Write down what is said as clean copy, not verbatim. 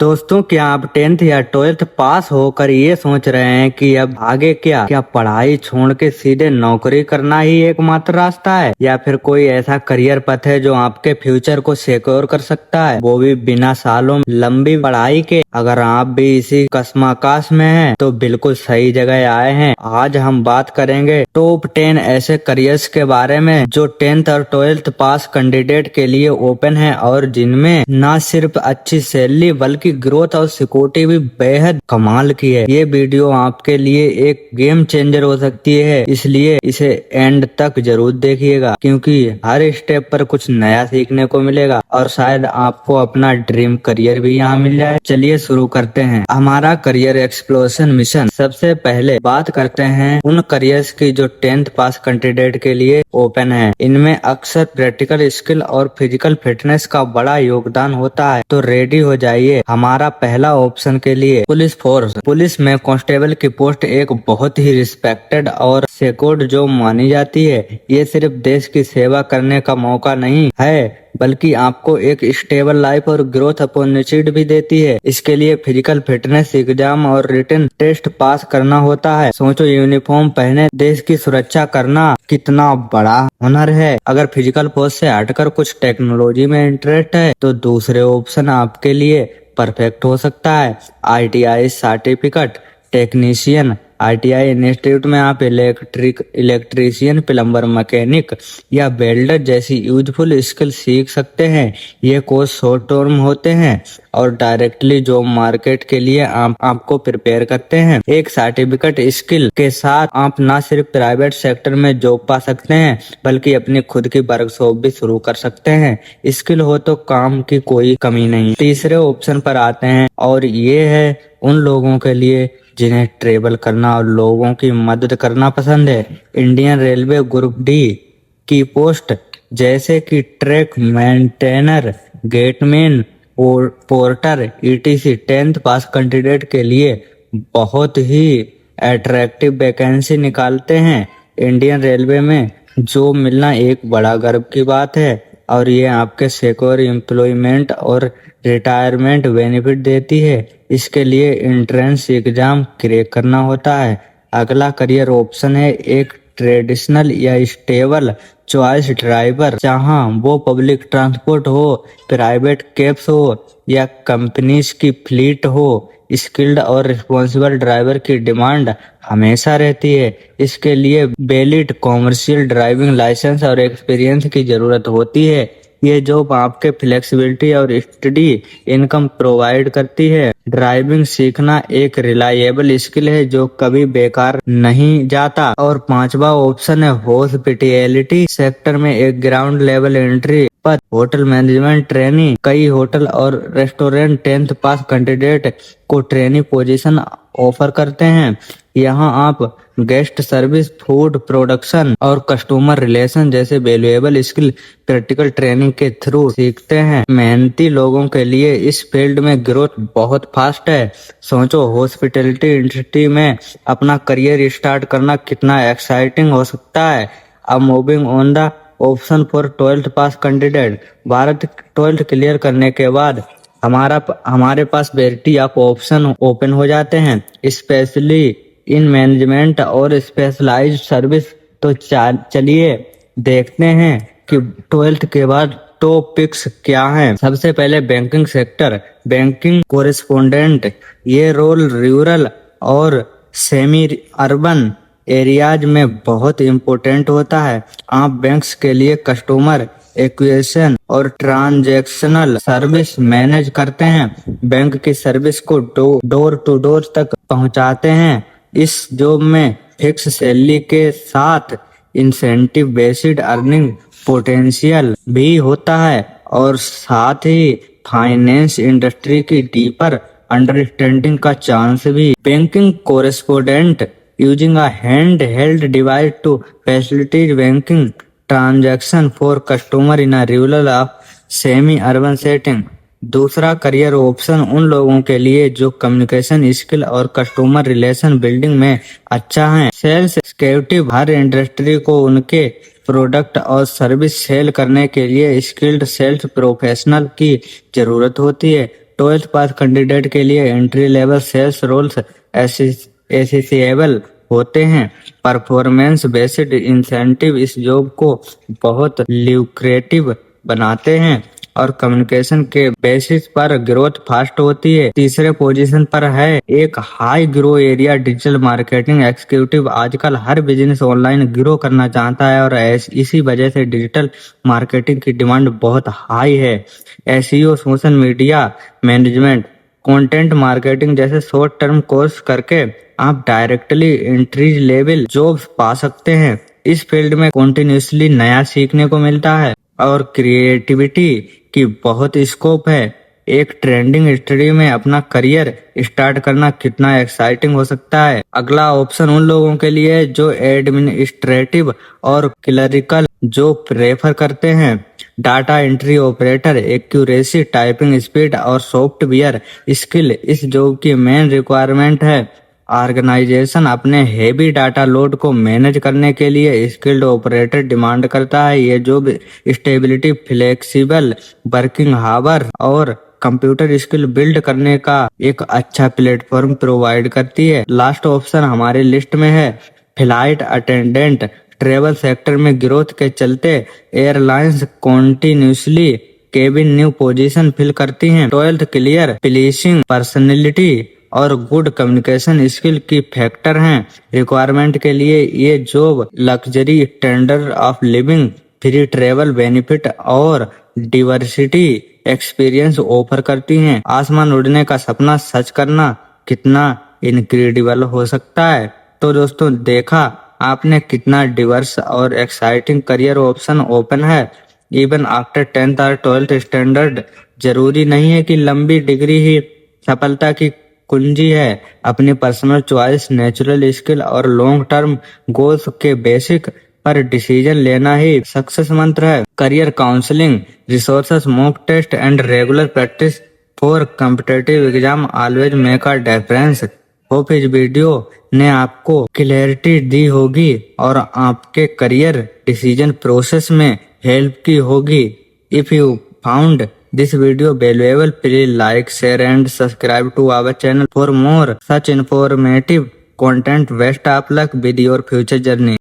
दोस्तों, क्या आप 10th या 12th पास होकर ये सोच रहे हैं कि अब आगे क्या पढ़ाई छोड़ के सीधे नौकरी करना ही एकमात्र रास्ता है, या फिर कोई ऐसा करियर पथ है जो आपके फ्यूचर को सिक्योर कर सकता है, वो भी बिना सालों लंबी पढ़ाई के। अगर आप भी इसी कश्मकश में हैं तो बिल्कुल सही जगह आए हैं। आज हम बात करेंगे टॉप 10 ऐसे करियर्स के बारे में जो 10th और 12th पास कैंडिडेट के लिए ओपन है और जिनमें न सिर्फ अच्छी सैलरी बल्कि ग्रोथ और सिक्योरिटी भी बेहद कमाल की है। ये वीडियो आपके लिए एक गेम चेंजर हो सकती है, इसलिए इसे एंड तक जरूर देखिएगा क्योंकि हर स्टेप पर कुछ नया सीखने को मिलेगा और शायद आपको अपना ड्रीम करियर भी यहाँ मिल जाए। चलिए शुरू करते हैं हमारा करियर एक्सप्लोरेशन मिशन। सबसे पहले बात करते हैं उन करियर्स की जो 10th पास कैंडिडेट के लिए ओपन है। इनमें अक्सर प्रैक्टिकल स्किल और फिजिकल फिटनेस का बड़ा योगदान होता है, तो रेडी हो जाइए। हमारा पहला ऑप्शन के लिए पुलिस फोर्स। पुलिस में कांस्टेबल की पोस्ट एक बहुत ही रिस्पेक्टेड और सिक्योर्ड जॉब मानी जाती है। ये सिर्फ देश की सेवा करने का मौका नहीं है बल्कि आपको एक स्टेबल लाइफ और ग्रोथ अपॉर्चुनिटी भी देती है। इसके लिए फिजिकल फिटनेस एग्जाम और रिटन टेस्ट पास करना होता है। सोचो, यूनिफॉर्म पहने देश की सुरक्षा करना कितना बड़ा हुनर है। अगर फिजिकल फोर्स से हटकर कुछ टेक्नोलॉजी में इंटरेस्ट है तो दूसरे ऑप्शन आपके लिए परफेक्ट हो सकता है। ITI certificate technician. ITI institute में आप इलेक्ट्रीशियन, प्लम्बर, मैकेनिक या वेल्डर जैसी यूजफुल स्किल सीख सकते हैं। ये कोर्स शॉर्ट टर्म होते हैं और डायरेक्टली जॉब मार्केट के लिए आपको प्रिपेयर करते हैं। एक सर्टिफिकेट स्किल के साथ आप न सिर्फ प्राइवेट सेक्टर में जॉब पा सकते हैं बल्कि अपनी खुद की वर्कशॉप भी शुरू कर सकते हैं। स्किल हो तो काम की कोई कमी नहीं। तीसरे ऑप्शन पर आते हैं और ये है उन लोगों के लिए जिन्हें ट्रेवल करना और लोगों की मदद करना पसंद है। इंडियन रेलवे ग्रुप डी की पोस्ट जैसे कि track maintainer, gateman, porter ETC 10th पास कैंडिडेट के लिए बहुत ही अट्रैक्टिव वैकेंसी निकालते हैं। इंडियन रेलवे में जॉब मिलना एक बड़ा गर्व की बात है और ये आपके सिक्योर एम्प्लॉयमेंट और रिटायरमेंट बेनिफिट देती है। इसके लिए एंट्रेंस एग्जाम क्रैक करना होता है। अगला करियर ऑप्शन है एक ट्रेडिशनल या स्टेबल चॉइस ड्राइवर। जहां वो पब्लिक ट्रांसपोर्ट हो, प्राइवेट कैब्स हो या कंपनीज की फ्लीट हो, स्किल्ड और रिस्पॉन्सिबल ड्राइवर की डिमांड हमेशा रहती है। इसके लिए वैलिड कॉमर्शियल ड्राइविंग लाइसेंस और एक्सपीरियंस की जरूरत होती है। ये जॉब आपके फ्लेक्सिबिलिटी और स्टडी इनकम प्रोवाइड करती है। ड्राइविंग सीखना एक रिलायबल स्किल है जो कभी बेकार नहीं जाता। और पांचवा ऑप्शन है हॉस्पिटैलिटी सेक्टर में एक ग्राउंड लेवल एंट्री पर होटल मैनेजमेंट ट्रेनी। कई होटल और रेस्टोरेंट 10th पास कैंडिडेट को ट्रेनी पोजीशन ऑफर करते हैं। यहाँ आप गेस्ट सर्विस, फूड प्रोडक्शन और कस्टमर रिलेशन जैसे वैल्यूएबल स्किल प्रैक्टिकल ट्रेनिंग के थ्रू सीखते हैं। मेहनती लोगों के लिए इस फील्ड में ग्रोथ बहुत फास्ट है। सोचो, हॉस्पिटैलिटी इंडस्ट्री में अपना करियर स्टार्ट करना कितना एक्साइटिंग हो सकता है। अब moving on the option for 12th pass candidate. Bharat 12th clear करने के बाद हमारे पास वैरायटी ऑफ ऑप्शन ओपन हो जाते हैं, स्पेशली इन मैनेजमेंट और स्पेशलाइज्ड सर्विस। तो चलिए देखते हैं कि 12th के बाद टॉप पिक्स क्या हैं। सबसे पहले बैंकिंग सेक्टर। Banking correspondent. ये रोल रूरल और सेमी अर्बन एरियाज में बहुत इम्पोर्टेंट होता है। आप बैंक्स के लिए कस्टमर एक्विजिशन और ट्रांजैक्शनल सर्विस मैनेज करते हैं। बैंक की सर्विस को डोर टू डोर तक पहुंचाते हैं। इस जॉब में फिक्स सैलरी के साथ इंसेंटिव बेस्ड अर्निंग पोटेंशियल भी होता है और साथ ही फाइनेंस इंडस्ट्री की डीपर अंडरस्टैंडिंग का चांस भी। Banking correspondent using a hand held device to facilitate banking transaction for customer in a rural of semi urban setting. दूसरा करियर ऑप्शन उन लोगों के लिए जो कम्युनिकेशन स्किल और कस्टमर रिलेशन बिल्डिंग में अच्छा है। Sales executive. हर इंडस्ट्री को उनके प्रोडक्ट और सर्विस सेल करने के लिए स्किल्ड सेल्स प्रोफेशनल की जरूरत होती है। 12th पास कैंडिडेट के लिए entry level sales roles accessible होते हैं। परफॉर्मेंस बेस्ड इंसेंटिव इस जॉब को बहुत ल्यूक्रेटिव बनाते हैं और कम्युनिकेशन के बेसिस पर ग्रोथ फास्ट होती है। तीसरे पोजीशन पर है एक high grow area digital marketing executive. आजकल हर बिजनेस ऑनलाइन ग्रो करना चाहता है और इसी वजह से डिजिटल मार्केटिंग की डिमांड बहुत हाई है। SEO, social media management, content marketing जैसे शॉर्ट टर्म कोर्स करके आप डायरेक्टली एंट्री लेवल जॉब्स पा सकते हैं। इस फील्ड में कंटिन्यूसली नया सीखने को मिलता है और क्रिएटिविटी की बहुत स्कोप है। एक ट्रेंडिंग स्टडी में अपना करियर स्टार्ट करना कितना एक्साइटिंग हो सकता है। अगला ऑप्शन उन लोगों के लिए है जो एडमिनिस्ट्रेटिव और क्लरिकल जो प्रेफर करते हैं। Data entry operator, accuracy, typing speed और सॉफ्टवेयर स्किल इस जॉब की मेन रिक्वायरमेंट है। ऑर्गेनाइजेशन अपने हेवी डाटा लोड को मैनेज करने के लिए स्किल्ड ऑपरेटर डिमांड करता है। ये job stability, flexible working hour और कंप्यूटर स्किल बिल्ड करने का एक अच्छा प्लेटफॉर्म प्रोवाइड करती है। लास्ट ऑप्शन हमारे लिस्ट में है फ्लाइट अटेंडेंट। ट्रेवल सेक्टर में ग्रोथ के चलते airlines continuously cabin new position fill करती हैं। 12th क्लियर, प्लीजिंग पर्सनैलिटी और गुड कम्युनिकेशन स्किल की फैक्टर हैं। रिक्वायरमेंट के लिए ये job luxury standard of living, free travel benefit और डिवर्सिटी एक्सपीरियंस ऑफर करती हैं। आसमान उड़ने का सपना सच करना कितना इनक्रेडिबल हो सकता है। तो दोस्तों, देखा आपने कितना डिवर्स और एक्साइटिंग करियर ऑप्शन ओपन है इवन आफ्टर 10th और 12th स्टैंडर्ड। जरूरी नहीं है कि लंबी डिग्री ही सफलता की कुंजी है। अपनी पर्सनल चॉइस, नेचुरल स्किल और लॉन्ग टर्म गोल्स के बेसिक पर डिसीजन लेना ही सक्सेस मंत्र है। Career counselling, resources, mock test and regular practice for competitive exam always make a difference. Hope इस वीडियो ने आपको क्लैरिटी दी होगी और आपके करियर डिसीजन प्रोसेस में हेल्प की होगी। If you found this video valuable, please like, share and subscribe to our channel for more such informative content. Best of luck with your future journey.